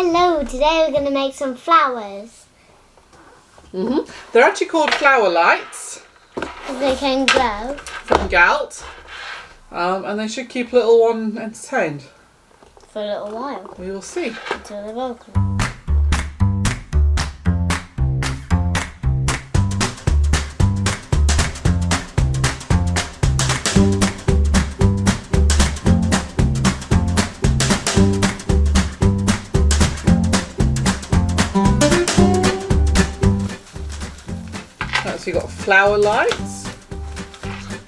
Hello, today we're going to make some flowers. They're actually called flower lights. Because they can glow. From Galt. And they should keep little one entertained. For a little while. We will see. Until they're broken. So you've got flower lights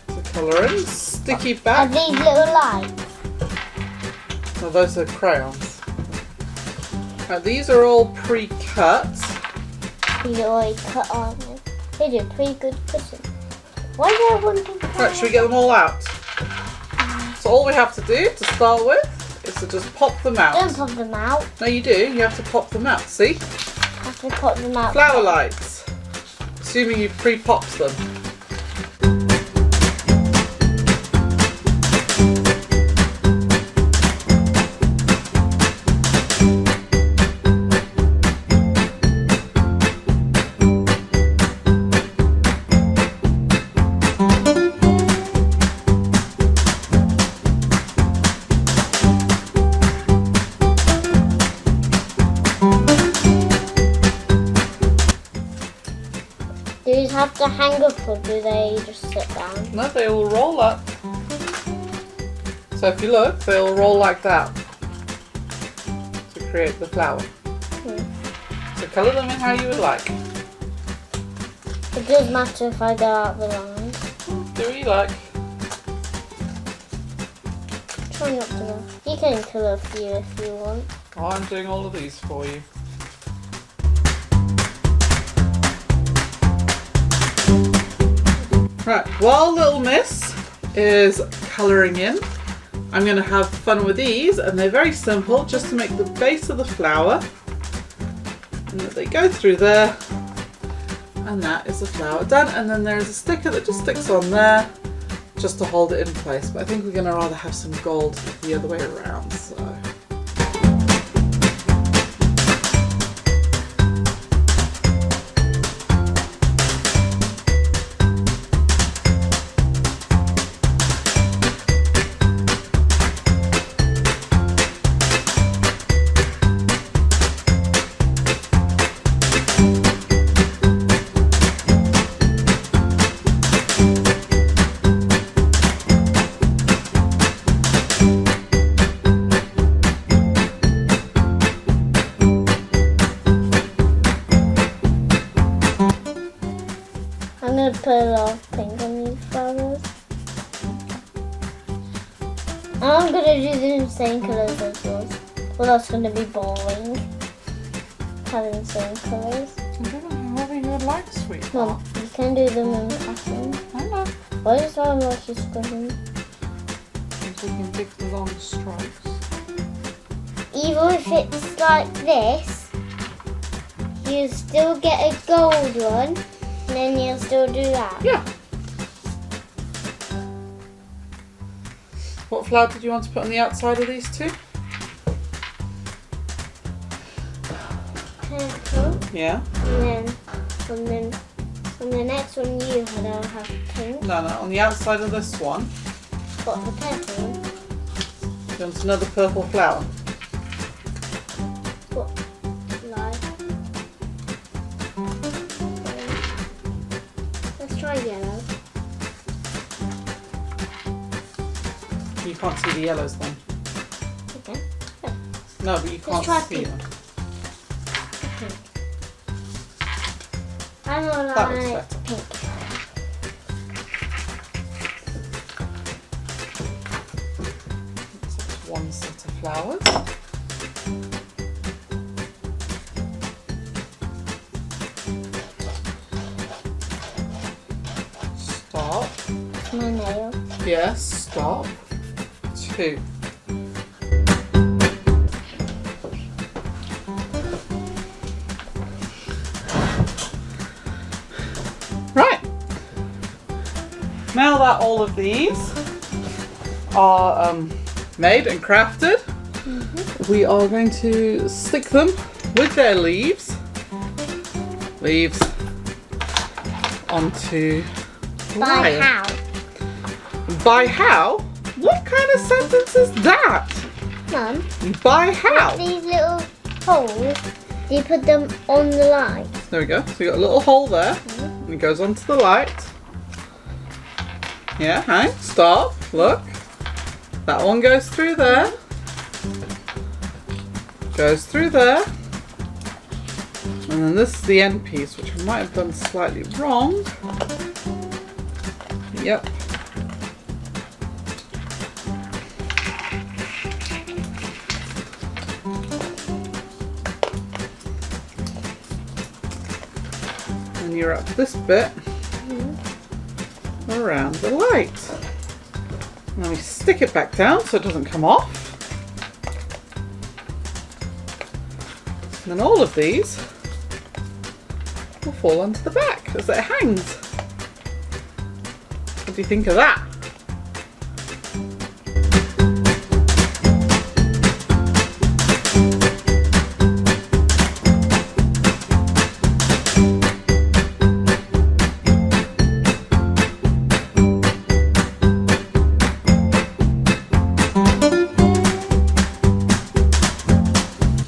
to colour in, sticky Are back. these little lights? No, those are crayons. Now, these are all pre-cut. These are already cut, aren't they? They do pretty good cutting. Why do I want to Right, should we get them all out? So all we have to do to start with is to just pop them out. Don't pop them out. No, you do. You have to pop them out. See? I have to pop them out. Flower lights. Assuming you've pre-popped them. Do these have to hang up or do they just sit down? No, they will roll up. So if you look, they'll roll like that to create the flower. So colour them in how you would like. It does matter if I go out the lines. Do what you like. Try not to go. You can colour a few if you want. Oh, I'm doing all of these for you. Right, while little miss is colouring in, I'm going to have fun with these, and they're very simple, just to make the base of the flower. And that they go through there, and that is the flower done. And then there's a sticker that just sticks on there, just to hold it in place. But I think we're going to rather have some gold the other way around, so... I'm going to put a lot of pink on these flowers. And I'm going to do the same colours as yours. Well, that's going to be boring. Having the same colours. Whatever you would like, sweetheart. Mum, you can do them in pattern. I know. Why does that look like you're scribbling? So you can pick the long stripes. Even if it's like this, you still get a gold one, and then you'll still do that. Yeah. What flower did you want to put on the outside of these two? Purple, Yeah. and then on the next one you had, I'll have pink. No, on the outside of this one, What, the purple one? you want another purple flower. What, like? Let's try yellow. You can't see the yellows then. Okay. No, but you can't try see pink. them. Pink. I don't That looks like better. pink. That's one set of flowers. Stop. It's my nail. Yes, stop. 2. Right. Now that all of these are made and crafted, we are going to stick them with their leaves onto the By wire. how? By how? What kind of sentence is that? Mum, By how? these little holes, you put them on the light. There we go. So you got a little hole there, and it goes onto the light. Yeah, hang, stop, look. That one goes through there. Goes through there. And then this is the end piece, which I might have done slightly wrong. Yep. And you wrap this bit around the light. And then we stick it back down so it doesn't come off. And then all of these will fall onto the back as it hangs. What do you think of that?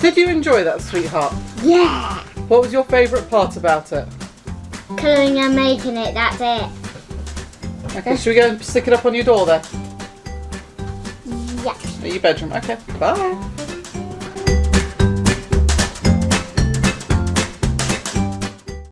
Did you enjoy that, sweetheart? Yeah! What was your favourite part about it? Colouring and making it, that's it. Okay, should we go and stick it up on your door there? Yeah. At your bedroom? Okay, bye.